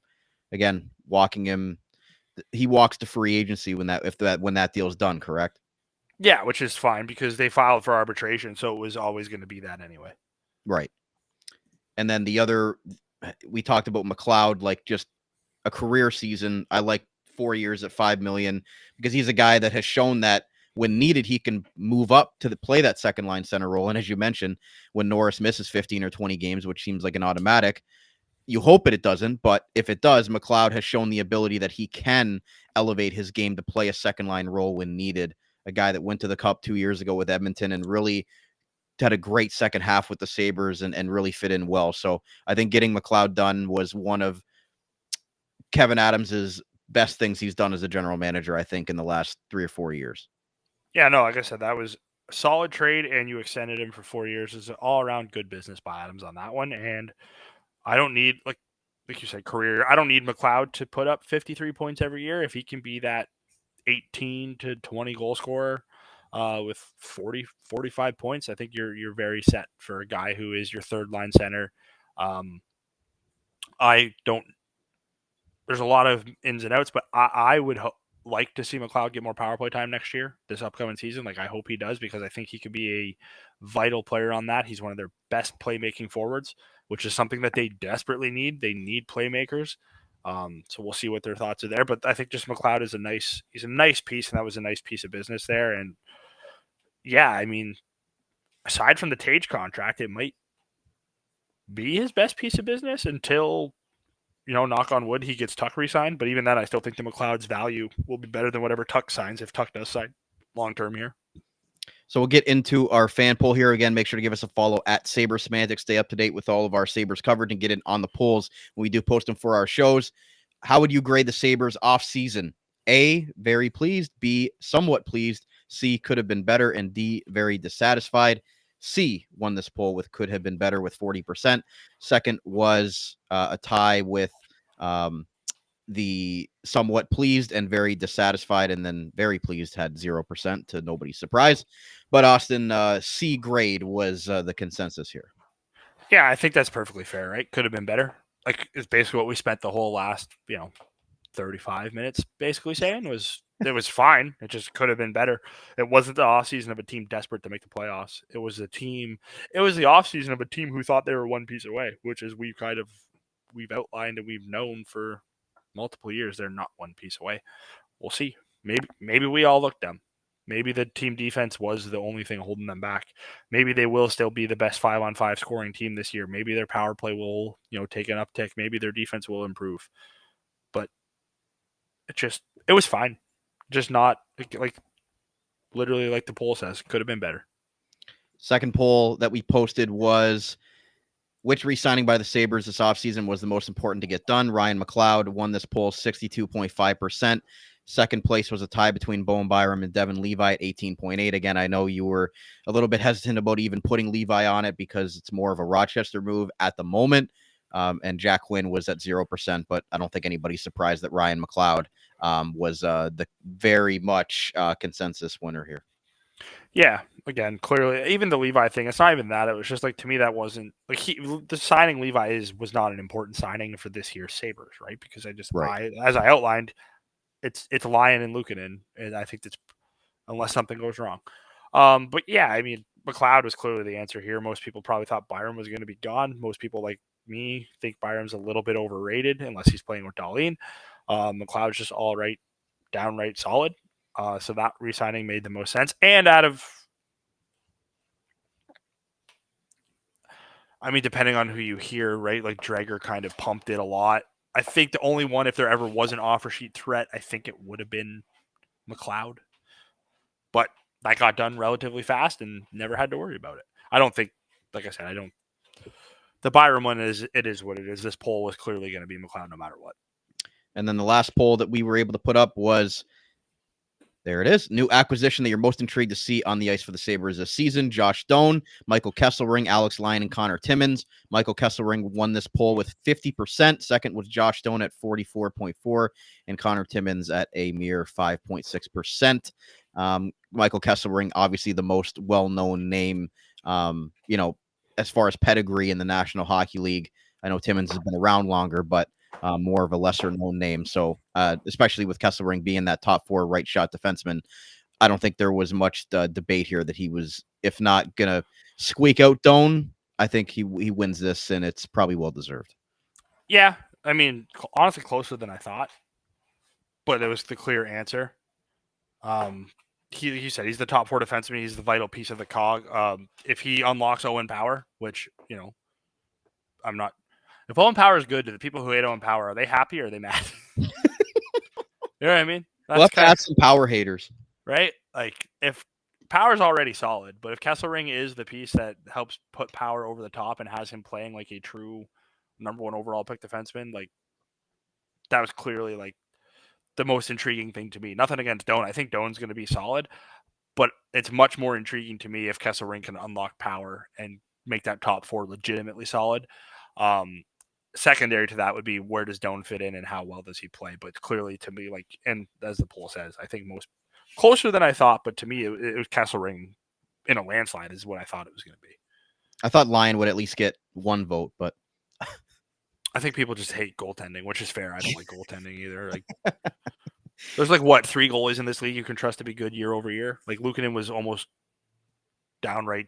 again, he walks to free agency when that deal's done, correct? Yeah, which is fine because they filed for arbitration, so it was always going to be that anyway. Right. And then we talked about McLeod, like just a career season. I like 4 years at $5 million because he's a guy that has shown that when needed, he can move up to play that second line center role. And as you mentioned, when Norris misses 15 or 20 games, which seems like an automatic, you hope it doesn't. But if it does, McLeod has shown the ability that he can elevate his game to play a second line role when needed. A guy that went to the Cup 2 years ago with Edmonton and really had a great second half with the Sabres and really fit in well. So I think getting McLeod done was one of Kevin Adams's best things he's done as a general manager, I think, in the last 3 or 4 years. Yeah, no, like I said, that was a solid trade, and you extended him for 4 years. It's an all-around good business by Adams on that one, and I don't need, like you said, career. I don't need McLeod to put up 53 points every year. If he can be that 18 to 20 goal scorer with 40, 45 points, I think you're very set for a guy who is your third line center. There's a lot of ins and outs, but I would like to see McLeod get more power play time next year, this upcoming season. Like I hope he does because I think he could be a vital player on that. He's one of their best playmaking forwards, which is something that they desperately need. They need playmakers. So we'll see what their thoughts are there. But I think just McLeod is he's a nice piece, and that was a nice piece of business there. And yeah, I mean, aside from the Tage contract, it might be his best piece of business until, knock on wood, he gets Tuck re-signed. But even then, I still think the McLeod's value will be better than whatever Tuck signs if Tuck does sign long-term here. So we'll get into our fan poll here. Again, make sure to give us a follow at Sabres Semantics. Stay up to date with all of our Sabres coverage and get in on the polls when we do post them for our shows. How would you grade the Sabres off-season? A, very pleased. B, somewhat pleased. C, could have been better. And D, very dissatisfied. C won this poll with could have been better with 40%. Second was a tie with the somewhat pleased and very dissatisfied, and then very pleased had 0% to nobody's surprise. But Austin, C grade was the consensus here. Yeah, I think that's perfectly fair, right? Could have been better. Like it's basically what we spent the whole last, 35 minutes basically saying it was fine. It just could have been better. It wasn't the offseason of a team desperate to make the playoffs. It was the offseason of a team who thought they were one piece away, which is we've outlined and we've known for multiple years they're not one piece away. We'll see. Maybe we all look dumb. Maybe the team defense was the only thing holding them back. Maybe they will still be the best 5-on-5 scoring team this year. Maybe their power play will, take an uptick. Maybe their defense will improve. But it was fine. Just not like literally like the poll says, could have been better. Second poll that we posted was which re-signing by the Sabres this offseason was the most important to get done. Ryan McLeod won this poll 62.5%. Second place was a tie between Bowen Byram and Devin Levi at 18.8. Again, I know you were a little bit hesitant about even putting Levi on it because it's more of a Rochester move at the moment. And Jack Quinn was at 0%, but I don't think anybody's surprised that Ryan McLeod was the very much consensus winner here. Yeah, again, clearly, even the Levi thing, it's not even that. It was just like, to me, that wasn't like the signing Levi was not an important signing for this year's Sabres, right? Because as I outlined, it's Lyon and Luukkonen, and I think that's unless something goes wrong. But yeah, I mean, McLeod was clearly the answer here. Most people probably thought Byram was going to be gone. Most people like me think Byram's a little bit overrated unless he's playing with Dahlin. McLeod's just all right, downright solid. So that re-signing made the most sense. And depending on who you hear, right? Like Drager kind of pumped it a lot. I think the only one, if there ever was an offer sheet threat, I think it would have been McLeod. But that got done relatively fast and never had to worry about it. I don't think, like I said, the Byram one is what it is. This poll was clearly going to be McLeod no matter what. And then the last poll that we were able to put up was, there it is, new acquisition that you're most intrigued to see on the ice for the Sabres this season. Josh Doan, Michael Kesselring, Alex Lyon, and Connor Timmins. Michael Kesselring won this poll with 50%. Second was Josh Doan at 44.4%, and Connor Timmins at a mere 5.6%. Michael Kesselring, obviously the most well-known name, as far as pedigree in the National Hockey League. I know Timmins has been around longer, but more of a lesser known name. So especially with Kesselring being that top 4 right shot defenseman, I don't think there was much debate here that he was, if not going to squeak out Doan, I think he wins this, and it's probably well-deserved. Yeah. I mean, honestly, closer than I thought, but it was the clear answer. He said he's the top 4 defenseman. He's the vital piece of the cog. If he unlocks Owen Power, which, I'm not. If Owen Power is good, to the people who hate Owen Power, are they happy or are they mad? You know what I mean? We'll have to add some Power haters. Right? Like, if Power's already solid, but if Kesselring is the piece that helps put Power over the top and has him playing like a true number 1 overall pick defenseman, like, that was clearly, like, the most intriguing thing to me. Nothing against Doan. I think Doan's going to be solid, but it's much more intriguing to me if Kesselring can unlock Power and make that top 4 legitimately solid. Secondary to that would be, where does Doan fit in and how well does he play? But clearly, to me, like, and as the poll says, I think most closer than I thought, but to me, it was Kesselring in a landslide is what I thought it was going to be. I thought Lyon would at least get 1 vote, but I think people just hate goaltending, which is fair. I don't like goaltending either. Like, there's 3 goalies in this league you can trust to be good year over year. Like, Luukkonen was almost downright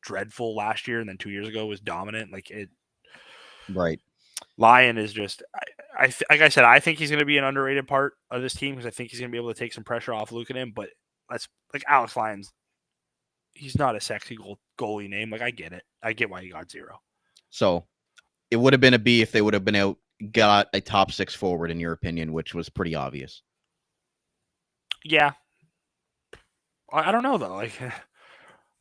dreadful last year, and then 2 years ago was dominant. Right. Lyon is just, like I said, I think he's going to be an underrated part of this team because I think he's going to be able to take some pressure off Luukkonen. But that's like Alex Lyon's. He's not a sexy goalie name. Like, I get it. I get why he got 0. So it would have been a B if they would have got a top 6 forward, in your opinion, which was pretty obvious. Yeah. I don't know though. Like,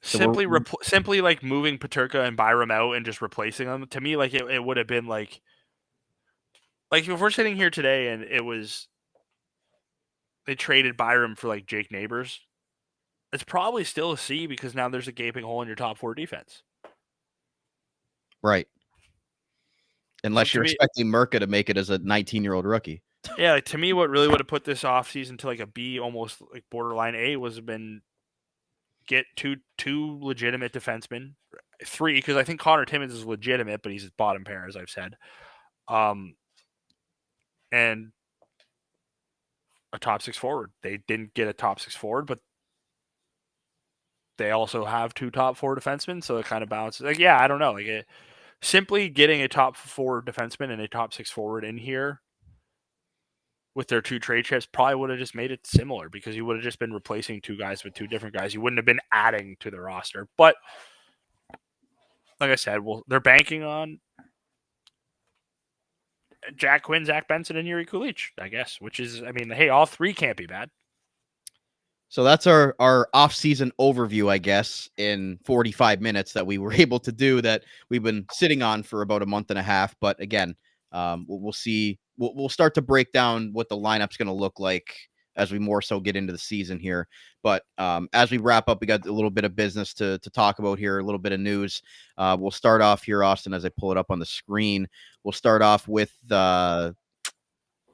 simply like moving Peterka and Byram out and just replacing them, to me, like, it would have been like if we're sitting here today and they traded Byram for like Jake Neighbors, it's probably still a C because now there's a gaping hole in your top 4 defense. Right. Unless you're expecting Merca to make it as a 19-year-old rookie. Yeah, like, to me, what really would have put this offseason to like a B, almost like borderline A, was been get two legitimate defensemen, 3, because I think Connor Timmins is legitimate, but he's his bottom pair, as I've said. And a top 6 forward. They didn't get a top 6 forward, but they also have 2 top 4 defensemen, so it kind of balances. Like, yeah, I don't know. Like, simply getting a top 4 defenseman and a top 6 forward in here with their 2 trade chips probably would have just made it similar because you would have just been replacing 2 guys with 2 different guys. You wouldn't have been adding to the roster. But like I said, well, they're banking on Jack Quinn, Zach Benson, and Yuri Kulich, I guess, which is, I mean, hey, all 3 can't be bad. So that's our off-season overview, I guess, in 45 minutes that we were able to do that we've been sitting on for about a month and a half. But again, we'll see. We'll start to break down what the lineup's going to look like as we more so get into the season here. But as we wrap up, we got a little bit of business to talk about here, a little bit of news. We'll start off here, Austin, as I pull it up on the screen. We'll start off with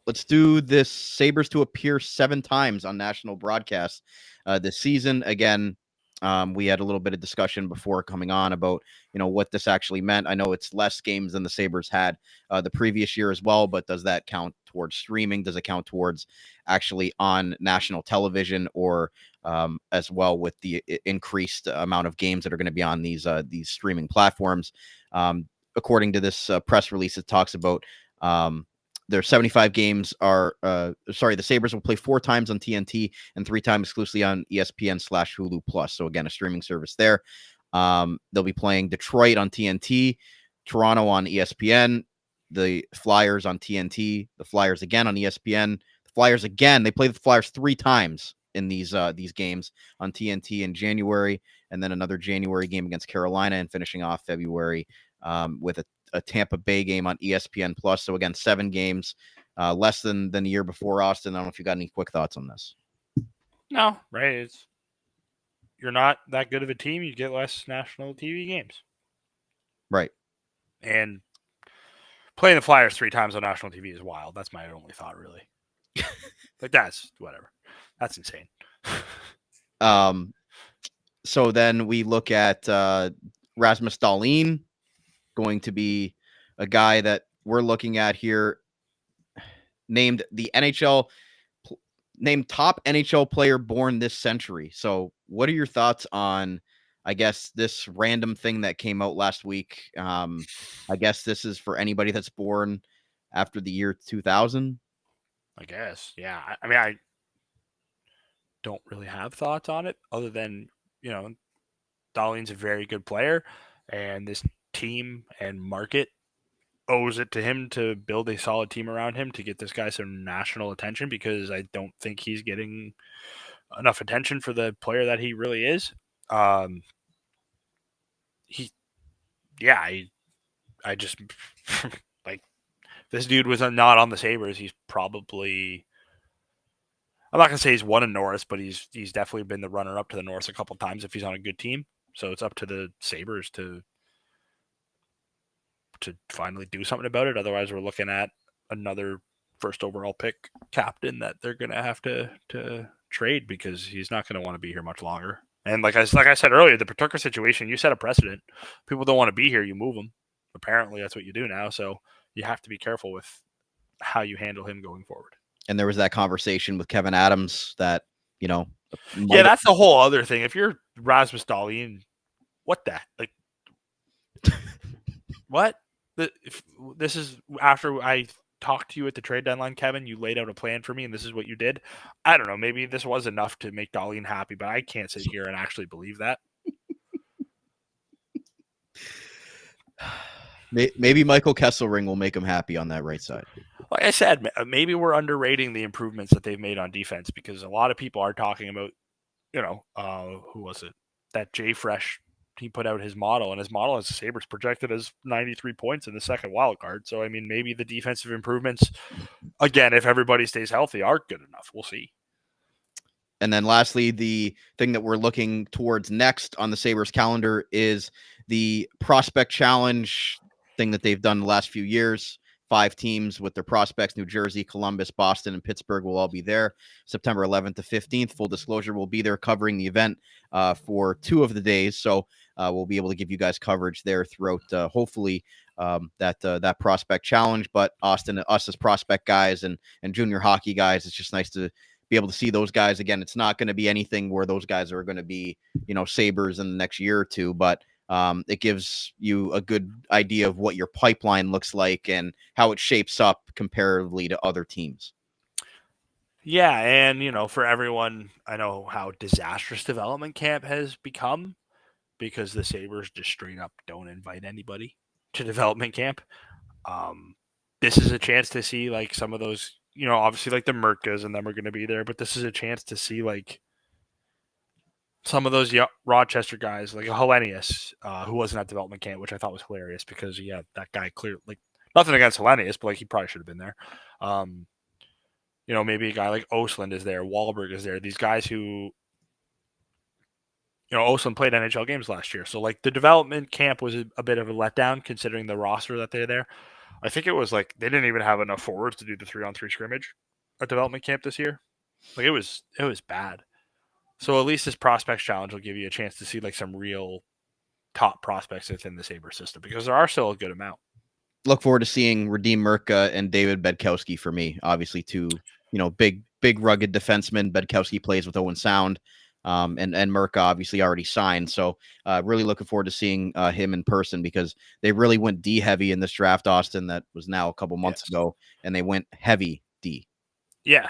let's do this. Sabres to appear 7 times on national broadcast this season. Again, we had a little bit of discussion before coming on about, what this actually meant. I know it's less games than the Sabres had the previous year as well, but does that count towards streaming? Does it count towards actually on national television, or as well with the increased amount of games that are going to be on these streaming platforms? According to this press release, it talks about their 75 games are, the Sabres will play 4 times on TNT and 3 times exclusively on ESPN/Hulu Plus. So again, a streaming service there. They'll be playing Detroit on TNT, Toronto on ESPN, the Flyers on TNT, the Flyers again on ESPN, the Flyers again. They play the Flyers 3 times in these games on TNT in January, and then another January game against Carolina, and finishing off February with a Tampa Bay game on ESPN Plus. So again, 7 games, less than the year before. Austin, I don't know if you got any quick thoughts on this. No, right. You're not that good of a team, you get less national TV games. Right. And playing the Flyers 3 times on national TV is wild. That's my only thought, really. Like, that's whatever. That's insane. So then we look at Rasmus Dahlin, going to be a guy that we're looking at here, named top NHL player born this century. So what are your thoughts on, I guess, this random thing that came out last week? I guess this is for anybody that's born after the year 2000. I guess. Yeah. I mean, I don't really have thoughts on it other than, Dahlin's a very good player, and this team and market owes it to him to build a solid team around him to get this guy some national attention, because I don't think he's getting enough attention for the player that he really is. I just like, this dude was not on the Sabres. He's probably, I'm not gonna say he's won a Norris, but he's definitely been the runner up to the Norris a couple times if he's on a good team. So it's up to the Sabres to finally do something about it. Otherwise, we're looking at another first overall pick captain that they're gonna have to trade, because he's not gonna want to be here much longer. And like I said earlier, the Peturka situation, you set a precedent. People don't want to be here, you move them. Apparently, that's what you do now. So you have to be careful with how you handle him going forward. And there was that conversation with Kevin Adams that, yeah, that's the whole other thing. If you're Rasmus Dahlin, what the, like, what? This is after I talked to you at the trade deadline, Kevin. You laid out a plan for me, and this is what you did. I don't know. Maybe this was enough to make Dahlin happy, but I can't sit here and actually believe that. Maybe Michael Kesselring will make him happy on that right side. Like I said, maybe we're underrating the improvements that they've made on defense, because a lot of people are talking about, who was it? That Jay Fresh, he put out his model, and his model as the Sabres projected as 93 points in the second wild card. So, I mean, maybe the defensive improvements, again, if everybody stays healthy, aren't good enough. We'll see. And then lastly, the thing that we're looking towards next on the Sabres calendar is the prospect challenge thing that they've done the last few years. 5 teams with their prospects: New Jersey, Columbus, Boston, and Pittsburgh will all be there September 11th to 15th. Full disclosure, we'll be there covering the event for 2 of the days. So we'll be able to give you guys coverage there throughout, hopefully, that prospect challenge. But Austin, us as prospect guys and junior hockey guys, it's just nice to be able to see those guys again. It's not going to be anything where those guys are going to be, Sabres in the next year or two, but it gives you a good idea of what your pipeline looks like and how it shapes up comparatively to other teams. Yeah, and for everyone, I know how disastrous development camp has become because the Sabres just straight up don't invite anybody to development camp. This is a chance to see like some of those, obviously like the Merkas and them are going to be there, but this is a chance to see like some of those Rochester guys, like a Hellenius, who wasn't at development camp, which I thought was hilarious because that guy clear like nothing against Hellenius, but like he probably should have been there. Maybe a guy like Osland is there, Wahlberg is there. These guys who, Osland played NHL games last year, so like the development camp was a bit of a letdown considering the roster that they're there. I think it was like they didn't even have enough forwards to do the 3-on-3 scrimmage at development camp this year. Like it was bad. So at least this prospects challenge will give you a chance to see like some real top prospects within the Sabres system because there are still a good amount. Look forward to seeing Radim Murka and David Bedkowski for me. Obviously, two big rugged defensemen. Bedkowski plays with Owen Sound, and Murka obviously already signed. So really looking forward to seeing him in person because they really went D heavy in this draft, Austin. That was now a couple months ago, and they went heavy D. Yeah,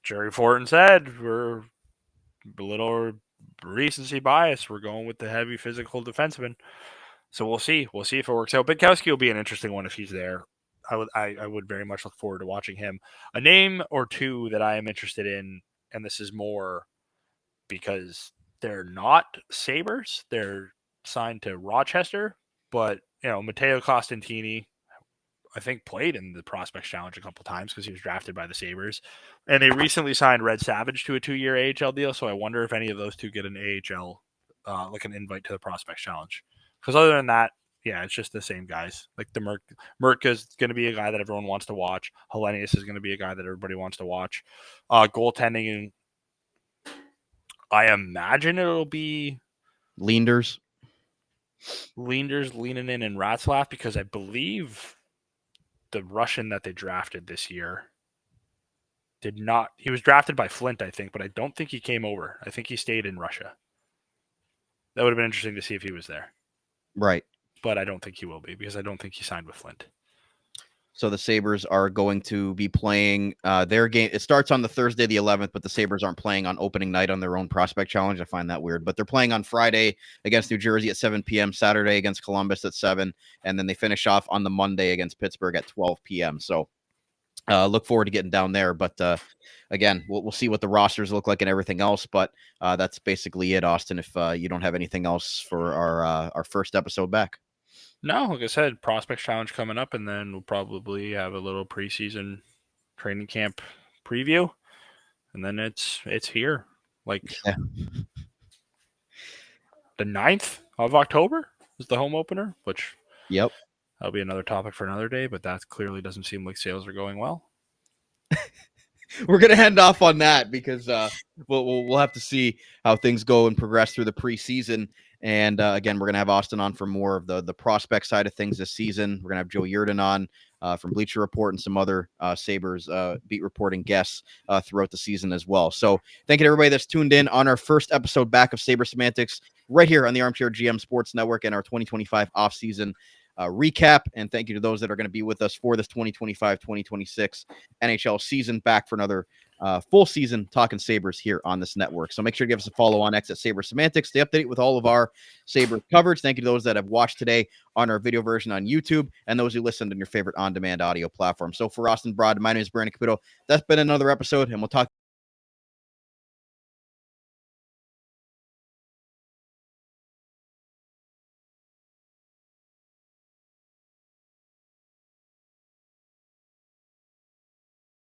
Jerry Fortin said we're a little recency bias. We're going with the heavy physical defenseman. So we'll see. We'll see if it works out. Bedkowski will be an interesting one if he's there. I would very much look forward to watching him. A name or two that I am interested in, and this is more because they're not Sabres. They're signed to Rochester, but Matteo Costantini, I think, played in the Prospects Challenge a couple times because he was drafted by the Sabres. And they recently signed Red Savage to a 2-year AHL deal, so I wonder if any of those two get an AHL, like an invite to the Prospects Challenge. Because other than that, yeah, it's just the same guys. Like the Merck is going to be a guy that everyone wants to watch. Hellenius is going to be a guy that everybody wants to watch. Goaltending, I imagine it'll be Leanders, Leeninen, and Ratzlaff because I believe the Russian that they drafted this year did not. He was drafted by Flint, I think, but I don't think he came over. I think he stayed in Russia. That would have been interesting to see if he was there. right. But I don't think he will be because I don't think he signed with Flint. So the Sabres are going to be playing their game. It starts on the Thursday, the 11th, but the Sabres aren't playing on opening night on their own prospect challenge. I find that weird, but they're playing on Friday against New Jersey at 7 p.m., Saturday against Columbus at 7, and then they finish off on the Monday against Pittsburgh at 12 p.m. So look forward to getting down there. But again, we'll see what the rosters look like and everything else. But that's basically it, Austin, if you don't have anything else for our first episode back. No, like I said, Prospects Challenge coming up, and then we'll probably have a little preseason training camp preview, and then it's here. Like the 9th of October is the home opener, which Yep. that'll be another topic for another day, but that clearly doesn't seem like sales are going well. We're gonna end off on that because we'll have to see how things go and progress through the preseason. And again, we're gonna have Austin on for more of the prospect side of things this season. We're gonna have Joe Yurden on from Bleacher Report and some other Sabres beat reporting guests throughout the season as well. So thank you to everybody that's tuned in on our first episode back of Sabres Semantics right here on the Armchair GM Sports Network and our 2025 off-season recap. And thank you to those that are going to be with us for this 2025-2026 NHL season, back for another full season talking Sabres here on this network. So make sure to give us a follow on X at Sabres Semantics. Stay updated with all of our Sabres coverage. Thank you to those that have watched today on our video version on YouTube and those who listened on your favorite on-demand audio platform. So for Austin Broad, my name is Brandon Caputo. That's been another episode, and we'll talk